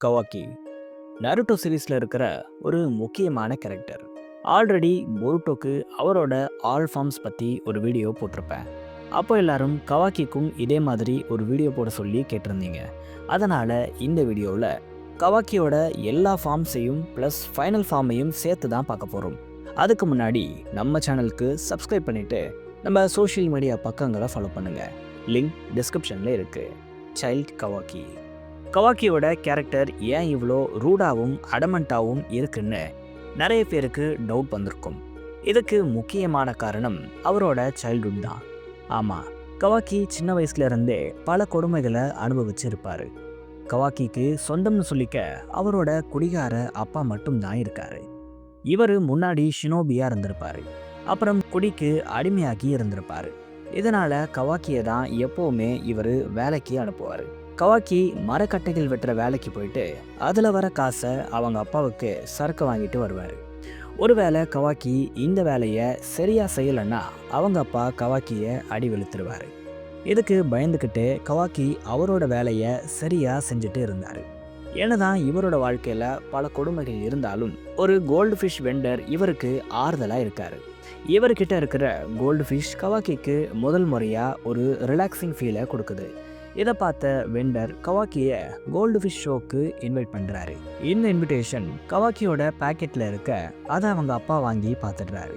Kawaki Naruto சீரீஸ்ல இருக்கிற ஒரு முக்கியமான கேரக்டர். ஆல்ரெடி போருட்டோக்கு அவரோட ஆல் ஃபார்ம்ஸ் பற்றி ஒரு வீடியோ போட்டிருப்பேன். அப்போ எல்லாரும் கவாக்கிக்கும் இதே மாதிரி ஒரு வீடியோ போட சொல்லி கேட்டிருந்தீங்க. அதனால் இந்த வீடியோவில் கவாக்கியோட எல்லா ஃபார்ம்ஸையும் ப்ளஸ் ஃபைனல் ஃபார்மையும் சேர்த்து தான் பார்க்க போகிறோம். அதுக்கு முன்னாடி நம்ம சேனலுக்கு சப்ஸ்கிரைப் பண்ணிவிட்டு நம்ம சோஷியல் மீடியா பக்கங்களை ஃபாலோ பண்ணுங்கள். லிங்க் டிஸ்கிரிப்ஷனில் இருக்குது. Child Kawaki. கவாக்கியோட கேரக்டர் ஏன் இவ்வளோ ரூடாகவும் அடமண்ட்டாகவும் இருக்குன்னு நிறைய பேருக்கு டவுட் வந்திருக்கும். இதுக்கு முக்கியமான காரணம் அவரோட சைல்ட்ஹுட் தான். ஆமாம், கவாக்கி சின்ன வயசுல இருந்தே பல கொடுமைகளை அனுபவிச்சிருப்பாரு. கவாக்கிக்கு சொந்தம்னு சொல்லிக்க அவரோட குடிகார அப்பா மட்டும்தான் இருக்காரு. இவர் முன்னாடி ஷினோபியா இருந்திருப்பாரு. அப்புறம் குடிக்கு அடிமையாகி இருந்திருப்பாரு. இதனால கவாக்கியை தான் எப்போவுமே இவர் வேலைக்கு அனுப்புவார். கவாக்கி மரக்கட்டைகள் வெட்டுற வேலைக்கு போயிட்டு அதில் வர காசை அவங்க அப்பாவுக்கு சரக்கு வாங்கிட்டு வருவார். ஒருவேளை கவாக்கி இந்த வேலையை சரியாக செய்யலைன்னா அவங்க அப்பா கவாக்கியை அடி வெளுத்துருவார். இதுக்கு பயந்துக்கிட்டு கவாக்கி அவரோட வேலையை சரியாக செஞ்சுட்டு இருந்தார். என்னதான் இவரோட வாழ்க்கையில் பல கொடுமைகள் இருந்தாலும் ஒரு கோல்டு ஃபிஷ் வெண்டர் இவருக்கு ஆறுதலாக இருக்கார். இவர்கிட்ட இருக்கிற கோல்டு ஃபிஷ் கவாக்கிக்கு முதல் முறையாக ஒரு ரிலாக்ஸிங் ஃபீலை கொடுக்குது. இதை பார்த்த வெண்டர் கவாக்கியை கோல்டு ஃபிஷ் ஷோக்கு இன்வைட் பண்ணுறாரு. இந்த இன்விடேஷன் கவாக்கியோட பேக்கெட்டில் இருக்க அதை அவங்க அப்பா வாங்கி பார்த்துடுறாரு.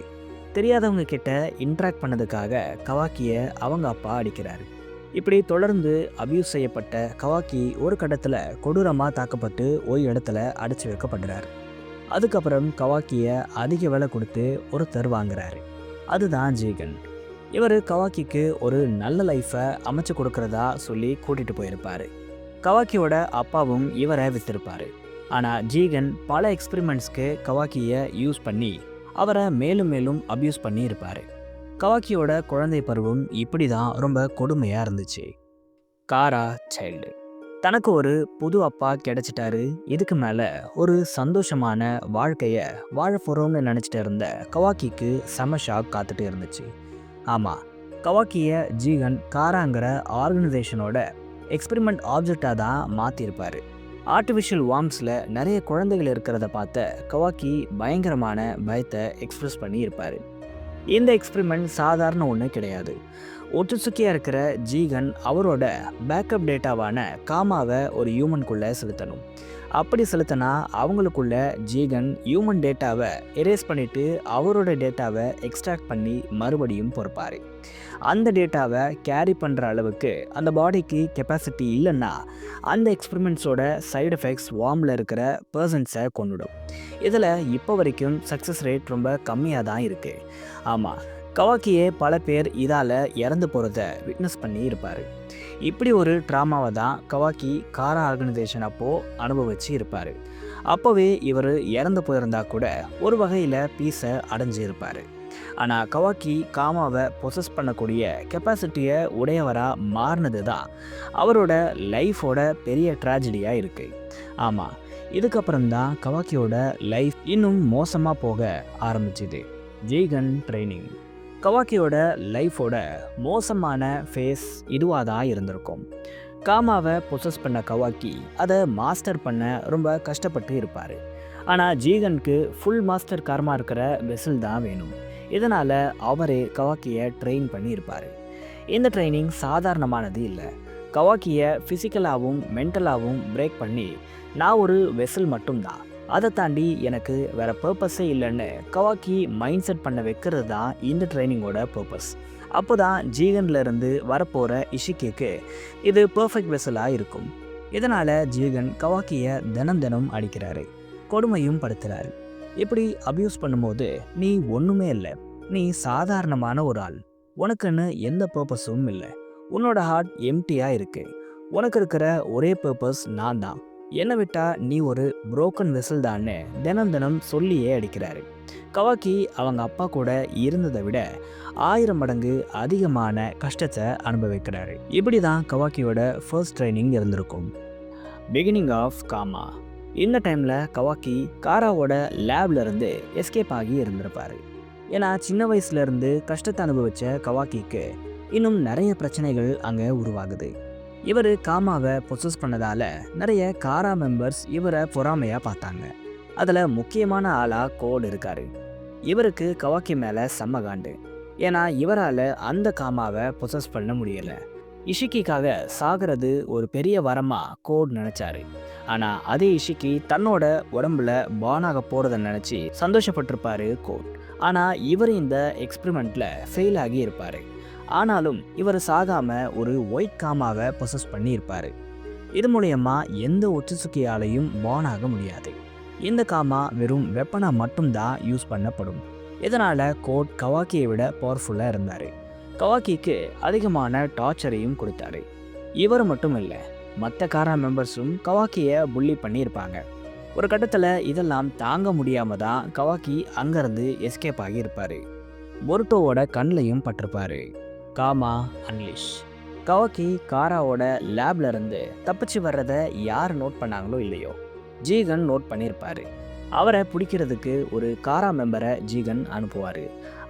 தெரியாதவங்க கிட்ட இன்ட்ராக்ட் பண்ணதுக்காக கவாக்கியை அவங்க அப்பா அடிக்கிறாரு. இப்படி தொடர்ந்து அபியூஸ் செய்யப்பட்ட கவாக்கி ஒரு கட்டத்தில் கொடூரமாக தாக்கப்பட்டு ஒரு இடத்துல அடைச்சி வைக்கப்படுறாரு. அதுக்கப்புறம் கவாக்கியை அதிக விலை கொடுத்து ஒருத்தர் வாங்குறாரு. அதுதான் ஜீகன். இவர் கவாக்கிக்கு ஒரு நல்ல லைஃப்பை அமைச்சு கொடுக்கறதா சொல்லி கூட்டிகிட்டு போயிருப்பார். கவாக்கியோட அப்பாவும் இவரை வித்திருப்பார். ஆனால் ஜீகன் பல எக்ஸ்பெரிமெண்ட்ஸ்க்கு கவாக்கியை யூஸ் பண்ணி அவரை மேலும் மேலும் அப்யூஸ் பண்ணி இருப்பார். கவாக்கியோட குழந்தை பருவம் இப்படி தான் ரொம்ப கொடுமையாக இருந்துச்சு. காரா சைல்டு தனக்கு ஒரு புது அப்பா கிடைச்சிட்டாரு. இதுக்கு மேலே ஒரு சந்தோஷமான வாழ்க்கையை வாழ போகிறோம்னு நினச்சிட்டு இருந்த கவாக்கிக்கு செம ஷாக் காத்துட்டு இருந்துச்சு. ஆமாம், கவாக்கியை ஜீகன் காராங்கிற ஆர்கனைசேஷனோட எக்ஸ்பெரிமெண்ட் ஆப்ஜெக்டாக தான் மாற்றிருப்பார். ஆர்டிஃபிஷியல் வார்ம்ஸில் நிறைய குழந்தைகள் இருக்கிறத பார்த்த கவாக்கி பயங்கரமான பயத்தை எக்ஸ்பிரஸ் பண்ணி இருப்பார். இந்த எக்ஸ்பெரிமெண்ட் சாதாரண ஒன்று கிடையாது. ஒட்டுசுக்கியாக இருக்கிற ஜீகன் அவரோட பேக்கப் டேட்டாவான காமாவை ஒரு ஹியூமனுக்குள்ளே செலுத்தணும். அப்படி செலுத்தினா அவங்களுக்குள்ள ஜீகன் ஹியூமன் டேட்டாவை எரேஸ் பண்ணிவிட்டு அவரோட டேட்டாவை எக்ஸ்ட்ராக்ட் பண்ணி மறுபடியும் பொறுப்பார். அந்த டேட்டாவை கேரி பண்ணுற அளவுக்கு அந்த பாடிக்கு கெப்பாசிட்டி இல்லைன்னா அந்த எக்ஸ்பெரிமெண்ட்ஸோட சைடு எஃபெக்ட்ஸ் வார்மில் இருக்கிற பர்சன்ஸை கொண்டுடும். இதில் இப்போ வரைக்கும் சக்ஸஸ் ரேட் ரொம்ப கம்மியாக தான் இருக்குது. ஆமாம், கவாக்கியே பல பேர் இதால் இறந்து போகிறத விட்னஸ் பண்ணி இருப்பார். இப்படி ஒரு ட்ராமாவை தான் கவாக்கி காரா ஆர்கனைசேஷன் அப்போது அனுபவிச்சு இருப்பார். அப்போவே இவர் இறந்து போயிருந்தா கூட ஒரு வகையில் பீஸை அடைஞ்சு இருப்பார். ஆனால் கவாக்கி காமாவை பொசஸ் பண்ணக்கூடிய கெப்பாசிட்டியை உடையவராக மாறினது தான் அவரோட லைஃபோட பெரிய ட்ராஜடியாக இருக்குது. ஆமாம், இதுக்கப்புறம்தான் கவாக்கியோட லைஃப் இன்னும் மோசமாக போக ஆரம்பிச்சுது. ஜீகன் ட்ரைனிங் கவாக்கியோட லைஃபோட மோசமான ஃபேஸ் இதுவாக தான் இருந்திருக்கும். காமாவை பொசஸ் பண்ண கவாக்கி அதை மாஸ்டர் பண்ண ரொம்ப கஷ்டப்பட்டு இருப்பார். ஆனால் ஜீகனுக்கு ஃபுல் மாஸ்டர் காரமாக இருக்கிற வெசல் தான் வேணும். இதனால் அவரே கவாக்கியை ட்ரெயின் பண்ணி இருப்பார். இந்த ட்ரைனிங் சாதாரணமானது இல்லை. கவாக்கியை ஃபிசிக்கலாகவும் மென்டலாகவும் பிரேக் பண்ணி நான் ஒரு வெசல் மட்டும்தான், அதை தாண்டி எனக்கு வேறு பர்பஸே இல்லைன்னு கவாக்கி மைண்ட் செட் பண்ண வைக்கிறது தான் இந்த ட்ரைனிங்கோட பர்பஸ். அப்போ தான் ஜீகன்லேருந்து வரப்போகிற இஷிக்கிக்கு இது பர்ஃபெக்ட் வெசலாக இருக்கும். இதனால் ஜீகன் கவாக்கியை தினம் அடிக்கிறாரு, கொடுமையும் படுத்துகிறாரு. இப்படி அப்யூஸ் பண்ணும்போது நீ ஒன்றுமே இல்லை, நீ சாதாரணமான ஒரு ஆள், உனக்குன்னு எந்த பர்பஸும் இல்லை, உன்னோட ஹார்ட் எம்டியாக இருக்குது, உனக்கு இருக்கிற ஒரே பர்பஸ் நான் தான், என்னை விட்டா நீ ஒரு புரோக்கன் வெசல் தான்னு தினம் சொல்லியே அடிக்கிறாரு. கவாக்கி அவங்க அப்பா கூட இருந்ததை விட 1000 மடங்கு அதிகமான கஷ்டத்தை அனுபவிக்கிறாரு. இப்படி தான் கவாக்கியோட ஃபர்ஸ்ட் ட்ரைனிங் இருந்திருக்கும். Beginning of karma. இந்த டைமில் கவாக்கி காராவோட லேப்லேருந்து எஸ்கேப் ஆகி இருந்திருப்பார். ஏன்னா சின்ன வயசுலேருந்து கஷ்டத்தை அனுபவித்த கவாக்கிக்கு இன்னும் நிறைய பிரச்சனைகள் அங்கே உருவாகுது. இவர் காமாவை பொசஸ் பண்ணதால நிறைய காரா மெம்பர்ஸ் இவரை பொறாமையாக பார்த்தாங்க. அதில் முக்கியமான ஆளாக கோட் இருக்காரு. இவருக்கு கவாக்கி மேலே செம்ம காண்டு. ஏன்னா இவரால் அந்த காமாவை பொசஸ் பண்ண முடியலை. இஷிக்கிக்காக சாகிறது ஒரு பெரிய வரமாக கோட் நினச்சாரு. ஆனால் அதே இஷிக்கி தன்னோட உடம்புல பானாக போகிறத நினச்சி சந்தோஷப்பட்டிருப்பாரு கோட். ஆனால் இவர் இந்த எக்ஸ்பிரிமெண்ட்டில் ஃபெயில் ஆகி இருப்பார். ஆனாலும் இவர் சாகாமல் ஒரு ஒயிட் காமாவை பொசஸ் பண்ணி இருப்பார். இது மூலயமா எந்த ஒட்சுசுக்கியாலையும் பான் ஆக முடியாது. இந்த காமா வெறும் வெப்பனாக மட்டும்தான் யூஸ் பண்ணப்படும். இதனால் கோட் கவாக்கியை விட பவர்ஃபுல்லாக இருந்தார். கவாக்கிக்கு அதிகமான டார்ச்சரையும் கொடுத்தாரு. இவர் மட்டும் இல்லை, மற்ற காரா மெம்பர்ஸும் கவாக்கியை புள்ளி பண்ணியிருப்பாங்க. ஒரு கட்டத்தில் இதெல்லாம் தாங்க முடியாமல் தான் கவாக்கி அங்கேருந்து எஸ்கேப் ஆகியிருப்பார். பொருட்டோவோட கண்ணிலையும் பட்டிருப்பாரு. Karma unleash. கவாக்கி காராவோட லேப்ல இருந்து தப்பிச்சு வர்றதை யார் நோட் பண்ணாங்களோ இல்லையோ, ஜீகன் நோட் பண்ணியிருப்பாரு. அவரை பிடிக்கிறதுக்கு ஒரு காரா மெம்பரை ஜீகன் அனுப்புவார்.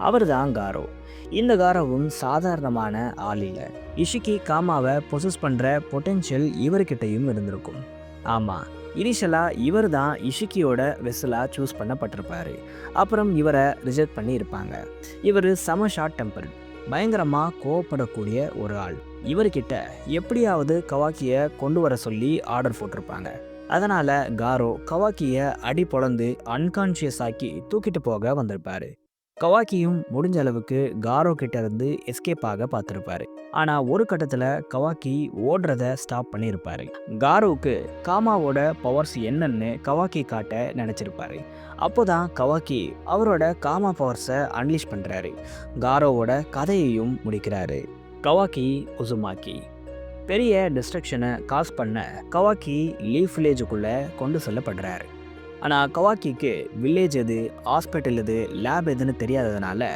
அவர் தான் காரோ. இந்த காரோவும் சாதாரணமான ஆள் இல்லை. இஷிக்கி காமாவை பொசஸ் பண்ணுற பொட்டென்ஷியல் இவர்கிட்டையும் இருந்திருக்கும். ஆமாம், இனிஷியலாக இவர் தான் இஷிக்கியோட வெசலாக சூஸ் பண்ணப்பட்டிருப்பார். அப்புறம் இவரை ரிஜெக்ட் பண்ணி இருப்பாங்க. இவர் செம ஷார்ட் டெம்பர், பயங்கரமாக கோவப்படக்கூடிய ஒரு ஆள். இவர்கிட்ட எப்படியாவது கவாக்கியை கொண்டு வர சொல்லி ஆர்டர் போட்டிருப்பாங்க. அதனால் காரோ கவாக்கியை அடி பொழந்து அன்கான்ஷியஸ் ஆக்கி தூக்கிட்டு போக வந்திருப்பாரு. கவாக்கியும் முடிஞ்ச அளவுக்கு காரோ கிட்ட இருந்து எஸ்கேப் ஆக பார்த்துருப்பாரு. ஆனால் ஒரு கட்டத்தில் கவாக்கி ஓடுறத ஸ்டாப் பண்ணியிருப்பாரு. காரோவுக்கு காமாவோட பவர்ஸ் என்னன்னு கவாக்கி காட்ட நினச்சிருப்பாரு. அப்போதான் கவாக்கி அவரோட காமா பவர்ஸை அன்லீஷ் பண்ணுறாரு. காரோவோட கதையையும் முடிக்கிறாரு. கவாக்கி உசுமாக்கி பெரிய டிஸ்ட்ரக்ஷனை காஸ் பண்ண கவாக்கி லீஃப் வில்லேஜுக்குள்ளே கொண்டு செல்லப்படுறாரு. ஆனால் கவாக்கிக்கு வில்லேஜ் எது, ஹாஸ்பிட்டல் எது, லேப் எதுன்னு தெரியாததுனால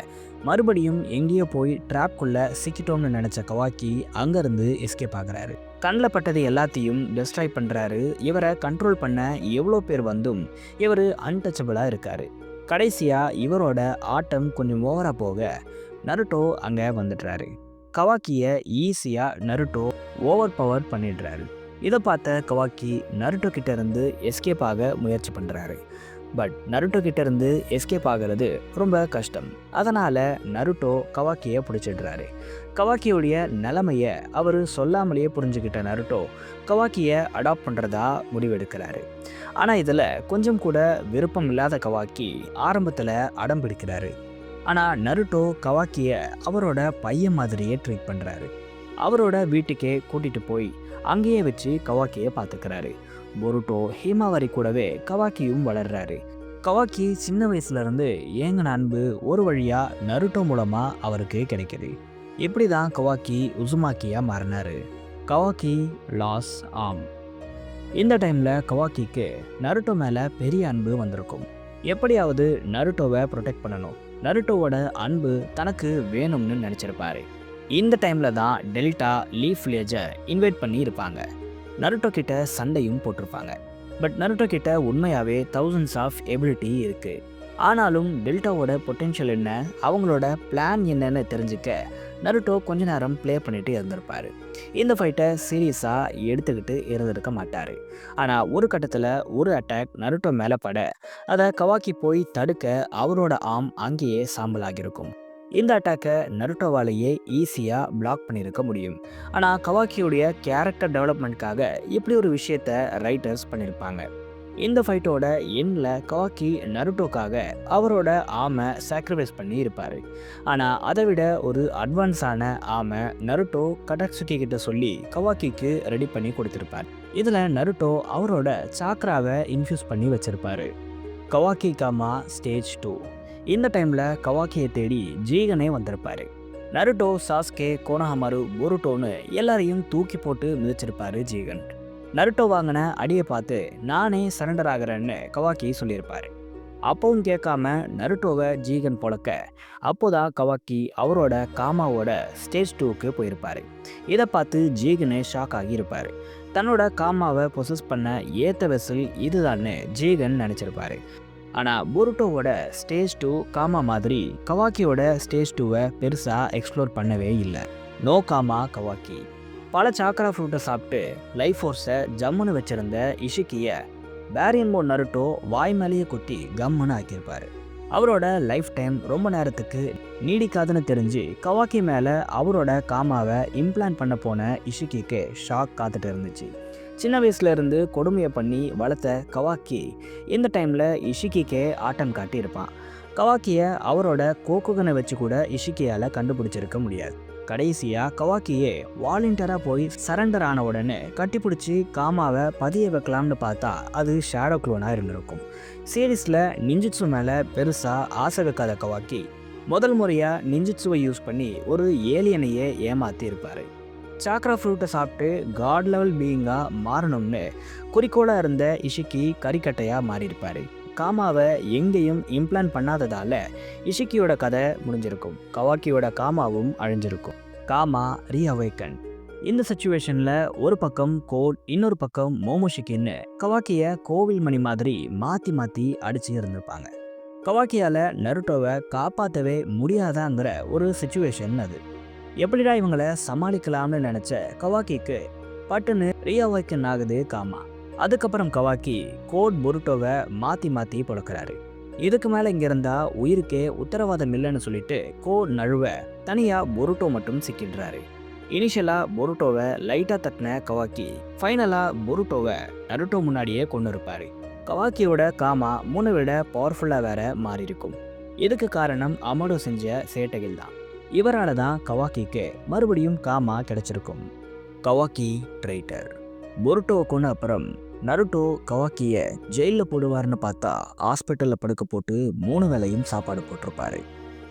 மறுபடியும் எங்கேயோ போய் ட்ராப்குள்ளே சிக்கிட்டோம்னு நினச்ச கவாக்கி அங்கேருந்து எஸ்கேப் ஆகுறாரு. கண்ணில் பட்டது எல்லாத்தையும் டிஸ்ட்ராய் பண்ணுறாரு. இவரை கண்ட்ரோல் பண்ண எவ்வளோ பேர் வந்தும் இவர் அன்டச்சபிளாக இருக்கார். கடைசியாக இவரோட ஆட்டம் கொஞ்சம் ஓவராக போக நருட்டோ அங்கே வந்துடுறாரு. கவாக்கியை ஈஸியாக நருட்டோ ஓவர் பவர் பண்ணிடுறாரு. இதை பார்த்த கவாக்கி நருட்டோ கிட்ட இருந்து எஸ்கேப் ஆக முயற்சி பண்ணுறாரு. பட் நருட்டோ கிட்ட இருந்து எஸ்கேப் ஆகிறது ரொம்ப கஷ்டம். அதனால் நருட்டோ கவாக்கியை பிடிச்சிடுறாரு. கவாக்கியோடைய நிலைமையை அவர் சொல்லாமலேயே புரிஞ்சுக்கிட்ட நருட்டோ கவாக்கியை அடாப்ட் பண்ணுறதா முடிவெடுக்கிறாரு. ஆனால் இதில் கொஞ்சம் கூட விருப்பம் இல்லாத கவாக்கி ஆரம்பத்தில் அடம் பிடிக்கிறாரு. ஆனால் நருட்டோ கவாக்கியை அவரோட பையன் மாதிரியே ட்ரீட் பண்ணுறாரு. அவரோட வீட்டுக்கே கூட்டிகிட்டு போய் அங்கேயே வச்சு கவாக்கியை பார்த்துக்கிறாரு. பொருட்டோ ஹீமாவரி கூடவே கவாக்கியும் வளர்றாரு. கவாக்கி சின்ன வயசுலேருந்து ஏங்கின அன்பு ஒரு வழியாக நருட்டோ மூலமாக அவருக்கு கிடைக்கிது. இப்படி தான் கவாக்கி உசுமாக்கியாக மாறினார். கவாக்கி லாஸ் ஆம். இந்த டைமில் கவாக்கிக்கு நருட்டோ மேலே பெரிய அன்பு வந்திருக்கும். எப்படியாவது நருட்டோவை ப்ரொடெக்ட் பண்ணணும், நருட்டோவோட அன்பு தனக்கு வேணும்னு நினச்சிருப்பாரு. இந்த டைமில் தான் டெல்டா லீஃப் வில்லேஜை இன்வைட் பண்ணி இருப்பாங்க. நருட்டோ கிட்ட சண்டையும் போட்டிருப்பாங்க. பட் நருட்டோ கிட்ட உண்மையாகவே தௌசண்ட்ஸ் ஆஃப் எபிலிட்டி இருக்குது. ஆனாலும் டெல்டாவோட பொட்டென்ஷியல் என்ன, அவங்களோட பிளான் என்னன்னு தெரிஞ்சுக்க நருட்டோ கொஞ்ச நேரம் ப்ளே பண்ணிட்டு இருந்திருப்பார். இந்த ஃபைட்டை சீரியஸாக எடுத்துக்கிட்டு இருந்திருக்க மாட்டார். ஆனால் ஒரு கட்டத்தில் ஒரு அட்டாக் நருட்டோ மேலே பட அதை கவாக்கி போய் தடுக்க அவரோட ஆர்ம் அங்கேயே சாம்பலாகியிருக்கும். இந்த அட்டாக்கை நருட்டோவாலேயே ஈஸியாக பிளாக் பண்ணியிருக்க முடியும். ஆனால் கவாக்கியோடைய கேரக்டர் டெவலப்மெண்ட்காக இப்படி ஒரு விஷயத்தை ரைட்டர்ஸ் பண்ணியிருப்பாங்க. இந்த ஃபைட்டோட எண்ணில் கவாக்கி நருட்டோக்காக அவரோட ஆமை சாக்ரிஃபைஸ் பண்ணி இருப்பார். ஆனால் அதை விட ஒரு அட்வான்ஸான ஆமை நருட்டோ கடாக்சுகி கிட்ட சொல்லி கவாக்கிக்கு ரெடி பண்ணி கொடுத்துருப்பார். இதில் நருட்டோ அவரோட சாக்ராவை இன்ஃப்யூஸ் பண்ணி வச்சிருப்பாரு. Kawaki karma stage 2. இந்த டைமில் கவாக்கியை தேடி ஜீகனே வந்திருப்பாரு. நருட்டோ, சாஸ்கே, கோனஹமாரு, பொருட்டோன்னு எல்லாரையும் தூக்கி போட்டு மிதிச்சிருப்பாரு ஜீகன். நருட்டோ வாங்கின அடியை பார்த்து நானே சரண்டர் ஆகிறேன்னு கவாக்கி சொல்லியிருப்பார். அப்பவும் கேட்காம நருட்டோவை ஜீகன் பொழக்க அப்போதான் கவாக்கி அவரோட காமாவோட ஸ்டேஜ் 2க்கு போயிருப்பார். இதை பார்த்து ஜீகனே ஷாக் ஆகியிருப்பார். தன்னோட காமாவை பொசஸ் பண்ண ஏற்ற வெசல் இதுதான்னு ஜீகன் நினச்சிருப்பாரு. ஆனால் பொருட்டோவோட ஸ்டேஜ் 2 காமா மாதிரி கவாக்கியோட ஸ்டேஜ் 2வை பெருசாக எக்ஸ்ப்ளோர் பண்ணவே இல்லை. No karma Kawaki. பல சாக்கரா ஃப்ரூட்டை சாப்பிட்டு லைஃப் ஃபோர்ஸை ஜம்முன்னு வச்சிருந்த இஷிக்கியை பேரியன்மோ நருட்டோ வாய் மேலேயே குத்தி கம்முன்னு ஆக்கியிருப்பாரு. அவரோட லைஃப் டைம் ரொம்ப நேரத்துக்கு நீடிக்காதுன்னு தெரிஞ்சு கவாக்கி மேலே அவரோட காமாவை இம்ப்ளான்ட் பண்ண போன இஷிக்கிக்கு ஷாக் காத்துட்டு இருந்துச்சு. சின்ன வயசுல இருந்து கொடுமையை பண்ணி வளர்த்த கவாக்கி இந்த டைமில் இஷிக்கிக்கே ஆட்டம் காட்டியிருப்பான். கவாக்கியை அவரோட கோக்குகனை வச்சு கூட இஷிக்கியால் கண்டுபிடிச்சிருக்க முடியாது. கடைசியாக கவாக்கியே வாலண்டியராக போய் சரண்டர் ஆன உடனே கட்டிப்பிடிச்சி காமாவை பதிய வைக்கலாம்னு பார்த்தா அது ஷேடோ க்ளோனாக இருந்திருக்கும். சீரீஸில் நிஞ்சிட்சு மேலே பெருசாக ஆசை வைக்காத கவாக்கி முதல் முறையாக நிஞ்சிட்சுவை யூஸ் பண்ணி ஒரு ஏலியனையே ஏமாற்றி இருப்பார். சாக்ரா ஃப்ரூட்டை சாப்பிட்டு காட் லெவல் பீயிங்காக மாறணும்னு குறிக்கோளாக இருந்த இஷிக்கி கறிக்கட்டையாக மாறியிருப்பார். காமாவை எங்கேயும் இம்ப்ளான்ட் பண்ணாததால் இஷிக்கியோட கதை முடிஞ்சிருக்கும். கவாக்கியோட காமாவும் அழிஞ்சிருக்கும். காமா ரீஅவேக்கன். இந்த சுச்சுவேஷனில் ஒரு பக்கம் கோட், இன்னொரு பக்கம் மோமோஷிக்கின்னு கவாக்கியை கோவில் மணி மாதிரி மாற்றி மாற்றி அடிச்சு இருந்திருப்பாங்க. கவாக்கியால் நருட்டோவை காப்பாற்றவே முடியாதாங்கிற ஒரு சுச்சுவேஷன் அது. எப்படிடா இவங்களை சமாளிக்கலாம்னு நினச்ச கவாக்கிக்கு பட்டுன்னு ரீஅவேக்கன் ஆகுது காமா. அதுக்கப்புறம் கவாக்கி கோட் பொருட்டோவை மாற்றி மாற்றி பழக்கிறாரு. இதுக்கு மேலே இங்கே இருந்தால் உயிருக்கே உத்தரவாதம் இல்லைன்னு சொல்லிட்டு கோட் நழுவ தனியாக பொருட்டோ மட்டும் சிக்கிடுறாரு. இனிஷியலாக பொருட்டோவை லைட்டாக தட்டின கவாக்கி ஃபைனலாக பொருட்டோவை நருட்டோ முன்னாடியே கொண்டு இருப்பார். கவாக்கியோட காமா முன்னை விட பவர்ஃபுல்லாக வேற மாறி இருக்கும். இதுக்கு காரணம் அமடோ செஞ்ச சேட்டைகள் தான். இவரால் தான் கவாக்கிக்கு மறுபடியும் காமா கிடைச்சிருக்கும். Kawaki traitor. பொருட்டோவை கொண்டு அப்புறம் நருட்டோ கவாக்கியை ஜெயிலில் போடுவார்னு பார்த்தா ஹாஸ்பிட்டலில் படுக்க போட்டு 3 வேளையும் சாப்பாடு போட்டிருப்பாரு.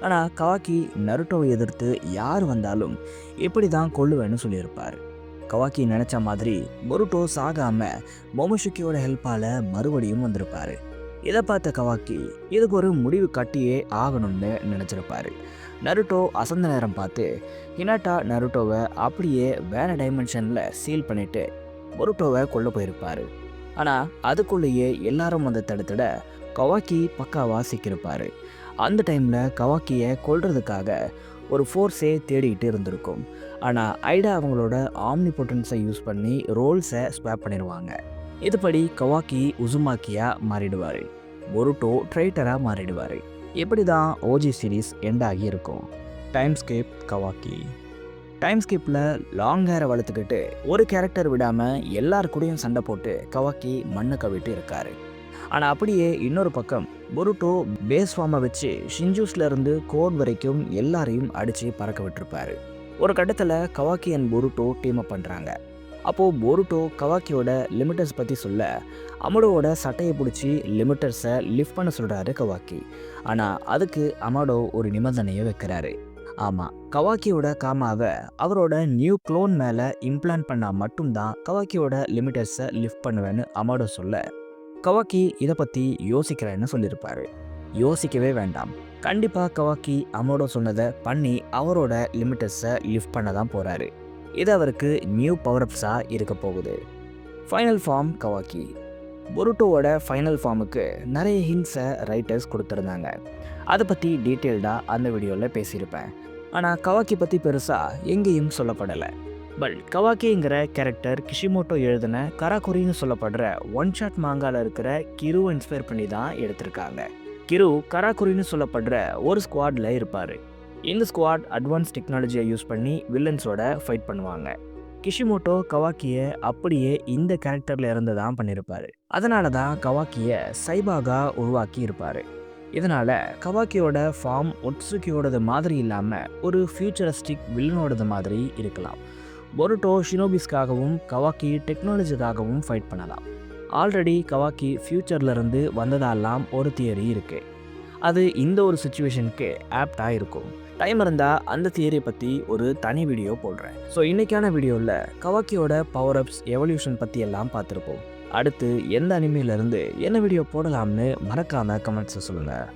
ஆனால் கவாக்கி நருட்டோவை எதிர்த்து யார் வந்தாலும் இப்படி தான் கொல்லுவேன்னு சொல்லியிருப்பார். கவாக்கி நினச்ச மாதிரி பொருட்டோ சாகாமல் மோமோஷிக்கியோட ஹெல்ப்பால் மறுபடியும் வந்திருப்பார். இதை பார்த்த கவாக்கி இதுக்கு ஒரு முடிவு கட்டியே ஆகணும்னு நினச்சிருப்பாரு. நருட்டோ அசந்த நேரம் பார்த்து ஹினாட்டா நருட்டோவை அப்படியே வேற டைமென்ஷனில் சீல் பண்ணிவிட்டு பொருட்டோவை கொல்ல போயிருப்பார். ஆனால் அதுக்குள்ளேயே எல்லாரும் வந்து தடுத்துட கவாக்கி பக்காவாக சிக்கியிருப்பார். அந்த டைமில் கவாக்கியை கொல்றதுக்காக ஒரு ஃபோர்ஸே தேடிக்கிட்டு இருந்திருக்கும். ஆனால் ஐடா அவங்களோட ஆம்னிபொட்டன்ஸை யூஸ் பண்ணி ரோல்ஸை ஸ்வாப் பண்ணிடுவாங்க. இதுபடி கவாக்கி உசுமாக்கியாக மாறிடுவார். பொருட்டோ ட்ரைட்டராக மாறிடுவார். இப்படி தான் ஓஜி சீரீஸ் எண்ட் ஆகி இருக்கும். Time skip Kawaki. டைம் ஸ்கிப்பில் லாங் ஹேரை வளர்த்துக்கிட்டு ஒரு கேரக்டர் விடாமல் எல்லார் கூடயும் சண்டை போட்டு கவாக்கி மண்ணை கவிட்டு இருக்கார். ஆனால் அப்படியே இன்னொரு பக்கம் பொருட்டோ பேஸ் ஃபார்மை வச்சு ஷின்ஜூஸ்லேருந்து கோட் வரைக்கும் எல்லாரையும் அடித்து பறக்க விட்டுருப்பார். ஒரு கட்டத்தில் கவாக்கி அண்ட் பொருட்டோ டீம் அப் பண்ணுறாங்க. அப்போது பொருட்டோ கவாக்கியோட லிமிட்டர்ஸ் பற்றி சொல்ல அமடோவோட சட்டையை பிடிச்சி லிமிட்டர்ஸை லிஃப்ட் பண்ண சொல்கிறாரு கவாக்கி. ஆனால் அதுக்கு அமடோ ஒரு நிபந்தனையை வைக்கிறாரு. ஆமாம், கவாக்கியோட காமாவை அவரோட நியூ க்ளோன் மேலே இம்ப்ளான்ட் பண்ணால் மட்டும்தான் கவாக்கியோட லிமிட்டர்ஸை லிஃப்ட் பண்ணுவேன்னு அமடோ சொல்ல கவாக்கி இதை பற்றி யோசிக்கிறேன்னு சொல்லியிருப்பாரு. யோசிக்கவே வேண்டாம், கண்டிப்பாக கவாக்கி அமடோ சொன்னதை பண்ணி அவரோட லிமிட்டர்ஸை லிஃப்ட் பண்ண தான் போகிறாரு. இது அவருக்கு நியூ பவர்அப்ஸாக இருக்க போகுது. Final form Kawaki. பொருட்டோவோட ஃபைனல் ஃபார்முக்கு நிறைய ஹிண்ட்ஸை ரைட்டர்ஸ் கொடுத்துருந்தாங்க. அதை பற்றி டீட்டெயில்டாக அந்த வீடியோவில் பேசியிருப்பேன். ஆனால் கவாக்கி பற்றி பெருசாக எங்கேயும் சொல்லப்படலை. பட் கவாக்கிங்கிற கேரக்டர் கிஷிமோட்டோ எழுதின கராகுரின்னு சொல்லப்படுற ஒன் ஷாட் மாங்காவில் இருக்கிற கிருவை இன்ஸ்பயர் பண்ணி தான் எடுத்திருக்காங்க. கிரு கராகுரின்னு சொல்லப்படுற ஒரு ஸ்குவாடில் இருப்பார். இந்த ஸ்குவாட் அட்வான்ஸ் டெக்னாலஜியை யூஸ் பண்ணி வில்லன்ஸோட ஃபைட் பண்ணுவாங்க. கிஷிமோட்டோ கவாக்கியை அப்படியே இந்த கேரக்டரில் இருந்து தான் பண்ணியிருப்பார். அதனால தான் கவாக்கியை சைபாகா உருவாக்கி இருப்பார். இதனால் கவாக்கியோட ஃபார்ம் ஒட்சுக்கியோடது மாதிரி இல்லாமல் ஒரு ஃபியூச்சரிஸ்டிக் வில்லனோடது மாதிரி இருக்கலாம். பொருட்டோ ஷினோபிஸ்க்காகவும் கவாக்கி டெக்னாலஜிக்காகவும் ஃபைட் பண்ணலாம். ஆல்ரெடி கவாக்கி ஃப்யூச்சர்லேருந்து வந்ததாலாம் ஒரு தியரி இருக்குது. அது இந்த ஒரு சுச்சுவேஷனுக்கு ஆப்டாக இருக்கும். டைம் இருந்தால் அந்த தியரியை பற்றி ஒரு தனி வீடியோ போடுறேன். ஸோ இன்றைக்கான வீடியோவில் கவாக்கியோட பவர் அப்ஸ் எவல்யூஷன் பற்றி எல்லாம் பார்த்துருப்போம். அடுத்து எந்த அனிமையிலேருந்து என்ன வீடியோ போடலாம்னு மறக்காமல் கமெண்ட்ஸை சொல்லுங்கள்.